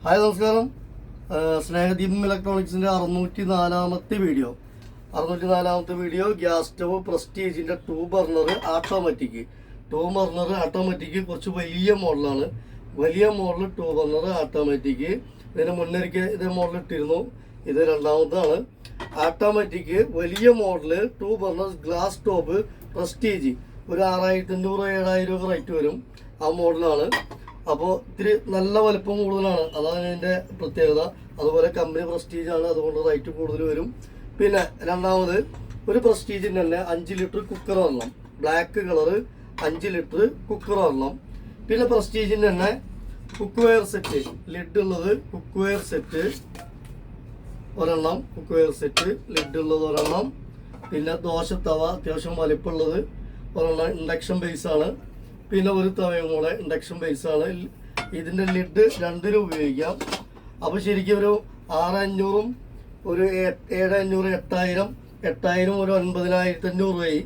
Hi നമസ്കാരം. സ്നേഹദീപം ഇലക്ട്രോണിക്സിൻ്റെ 604ാമത്തെ വീഡിയോ ഗ്യാസ് സ്റ്റവ് പ്രസ്റ്റീജിൻ്റെ 2 ബർണർ ഓട്ടോമാറ്റിക്. കുറച്ച് വലിയ മോഡലാണ്. വലിയ മോഡൽ 2 ബർണർ ഓട്ടോമാറ്റിക്. ഇതിന് മുന്നൊരിക്കൽ ഇതേ മോഡൽ ഇട്ടിരുന്നു. ഇത് രണ്ടാമതാണ്. ഓട്ടോമാറ്റിക് വലിയ model 2 burner glass top prestige. ഒരു 6500-7000 റേറ്റ് വരും. ആ മോഡലാണ്. അപ്പോൾ ഇത്തിരി നല്ല വലുപ്പം കൂടുതലാണ്, അതാണ് ഇതിൻ്റെ പ്രത്യേകത. അതുപോലെ കമ്പനി പ്രസ്റ്റീജാണ്, അതുകൊണ്ട് റേറ്റ് കൂടുതൽ വരും. പിന്നെ രണ്ടാമത് ഒരു പ്രസ്റ്റീജിന് തന്നെ 5 ലിറ്റർ കുക്കർ വരണം. ബ്ലാക്ക് കളറ് 5 ലിറ്റർ കുക്കർ വരണം. പിന്നെ പ്രസ്റ്റീജിന് തന്നെ കുക്ക് വെയർ സെറ്റ്, ലിഡ് ഉള്ളത് കുക്ക് വെയർ സെറ്റ് ഒരെണ്ണം, ലിഡ് ഉള്ളത് ഒരെണ്ണം. പിന്നെ ദോശത്തവ അത്യാവശ്യം വലിപ്പമുള്ളത് ഒരെണ്ണം, ഇൻഡക്ഷൻ ബേസാണ്. പിന്നെ ഒരു തവയും കൂടെ ഇൻഡക്ഷൻ ബേസാണ്. ഇതിൻ്റെ ലിഡ് രണ്ടിനും ഉപയോഗിക്കാം. അപ്പോൾ ശരിക്കും ഒരു 6500, ഒരു 7500, 8000 ഒരു 9500 രൂപയായി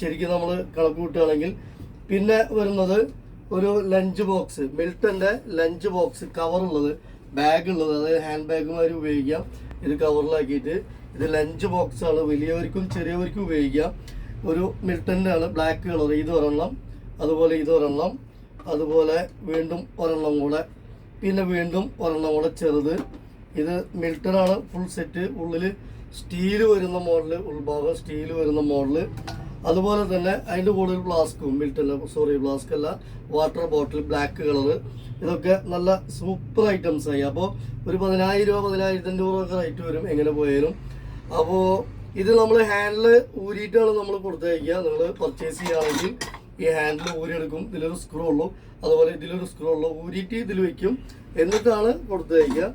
ശരിക്കും നമ്മൾ കണക്ക് കൂട്ടുകയാണെങ്കിൽ. പിന്നെ വരുന്നത് ഒരു ലഞ്ച് ബോക്സ്, മിൽട്ടൻ്റെ ലഞ്ച് ബോക്സ്, കവറുള്ളത്, ബാഗുള്ളത്, അതായത് ഹാൻഡ് ബാഗുമാതിരി ഉപയോഗിക്കാം. ഇത് കവറിലാക്കിയിട്ട് ഇത് ലഞ്ച് ബോക്സാണ്. വലിയവർക്കും ചെറിയവർക്കും ഉപയോഗിക്കാം. ഒരു മിൽട്ടൻ്റെ ആണ്, ബ്ലാക്ക് കളർ. ഇത് ഒരെണ്ണം, അതുപോലെ ഇതൊരെണ്ണം, അതുപോലെ വീണ്ടും ഒരെണ്ണം കൂടെ, പിന്നെ വീണ്ടും ഒരെണ്ണം കൂടെ ചെറുത്. ഇത് മിൽട്ടനാണ് ഫുൾ സെറ്റ്. ഉള്ളിൽ സ്റ്റീൽ വരുന്ന മോഡല്, ഉൾഭാഗം സ്റ്റീൽ വരുന്ന മോഡല്. അതുപോലെ തന്നെ അതിൻ്റെ കൂടെ ഒരു ഫ്ലാസ്കും, ഫ്ലാസ്ക് അല്ല, വാട്ടർ ബോട്ടിൽ ബ്ലാക്ക് കളറ്. ഇതൊക്കെ നല്ല സൂപ്പർ ഐറ്റംസ് ആയി. അപ്പോൾ ഒരു 10000 രൂപ, 10500 ഒക്കെ റേറ്റ് വരും എങ്ങനെ പോയാലും. അപ്പോൾ ഇത് നമ്മൾ ഹാൻഡിൽ ഊരിയിട്ടാണ് നമ്മൾ കൊടുത്തയക്കുക. നിങ്ങൾ പർച്ചേസ് ചെയ്യുകയാണെങ്കിൽ ഈ ഹാൻഡിൽ ഊരിയെടുക്കും. ഇതിലൊരു സ്ക്രൂ ഉള്ളൂ, അതുപോലെ ഇതിലൊരു സ്ക്രൂ ഉള്ളൂ. ഊരിയിട്ട് ഇതിൽ വയ്ക്കും, എന്നിട്ടാണ് കൊടുത്തയക്കുക.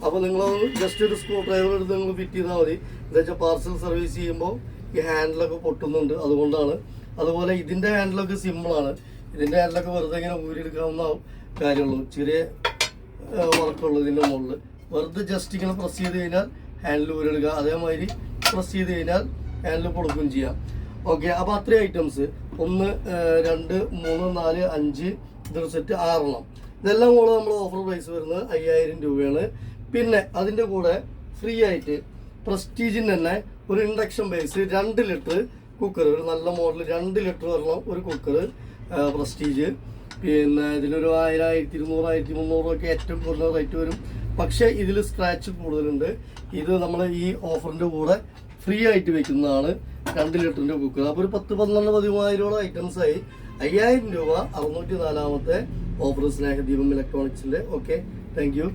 അപ്പോൾ നിങ്ങളത് ജസ്റ്റ് ഒരു സ്ക്രൂ ഡ്രൈവർ എടുത്ത് നിങ്ങൾ ഫിറ്റ് ചെയ്താൽ മതി. എന്താ വെച്ചാൽ പാർസൽ സർവീസ് ചെയ്യുമ്പോൾ ഈ ഹാൻഡിലൊക്കെ പൊട്ടുന്നുണ്ട്, അതുകൊണ്ടാണ്. അതുപോലെ ഇതിൻ്റെ ഹാൻഡിലൊക്കെ സിമ്പിളാണ്. ഇതിൻ്റെ ഹാൻഡിലൊക്കെ വെറുതെ ഇങ്ങനെ ഊരിയെടുക്കാവുന്ന കാര്യമുള്ളൂ. ചെറിയ വർക്കുള്ളൂ ഇതിൻ്റെ മുകളിൽ. വെറുതെ ജസ്റ്റ് ഇങ്ങനെ പ്രസ് ചെയ്ത് കഴിഞ്ഞാൽ ഹാൻഡിൽ ഊരിയെടുക്കുക. അതേമാതിരി പ്രസ് ചെയ്ത് കഴിഞ്ഞാൽ ഹാൻഡിൽ കൊടുക്കുകയും ചെയ്യാം. ഓക്കെ, അപ്പോൾ അത്രയും ഐറ്റംസ് 1, 2, 3, 4, 5 ഇതൊരു സെറ്റ് 6 എണ്ണം. ഇതെല്ലാം കൂടെ നമ്മൾ ഓഫർ പ്രൈസ് വരുന്നത് 5000 രൂപയാണ്. പിന്നെ അതിൻ്റെ കൂടെ ഫ്രീ ആയിട്ട് പ്രസ്റ്റീജിന് തന്നെ ഒരു ഇൻഡക്ഷൻ ബേസ് 2 ലിറ്റർ കുക്കർ, ഒരു നല്ല മോഡൽ 2 ലിറ്റർ വരണം ഒരു കുക്കർ പ്രസ്റ്റീജ്. പിന്നെ ഇതിലൊരു 1000, 1200, 1300 ഒക്കെ ഏറ്റവും കൂടുതൽ റേറ്റ് വരും. പക്ഷേ ഇതിൽ സ്ക്രാച്ച് കൂടുതലുണ്ട്. ഇത് നമ്മൾ ഈ ഓഫറിൻ്റെ കൂടെ ഫ്രീ ആയിട്ട് വെക്കുന്നതാണ് 2 ലിറ്ററിൻ്റെ കുക്കർ. അപ്പോൾ ഒരു 10, 12, 13,000 ഐറ്റംസായി. 5000 രൂപ 604ാമത്തെ ഓഫർ സ്നേഹദീപം ഇലക്ട്രോണിക്സിൻ്റെ. Okay, thank U.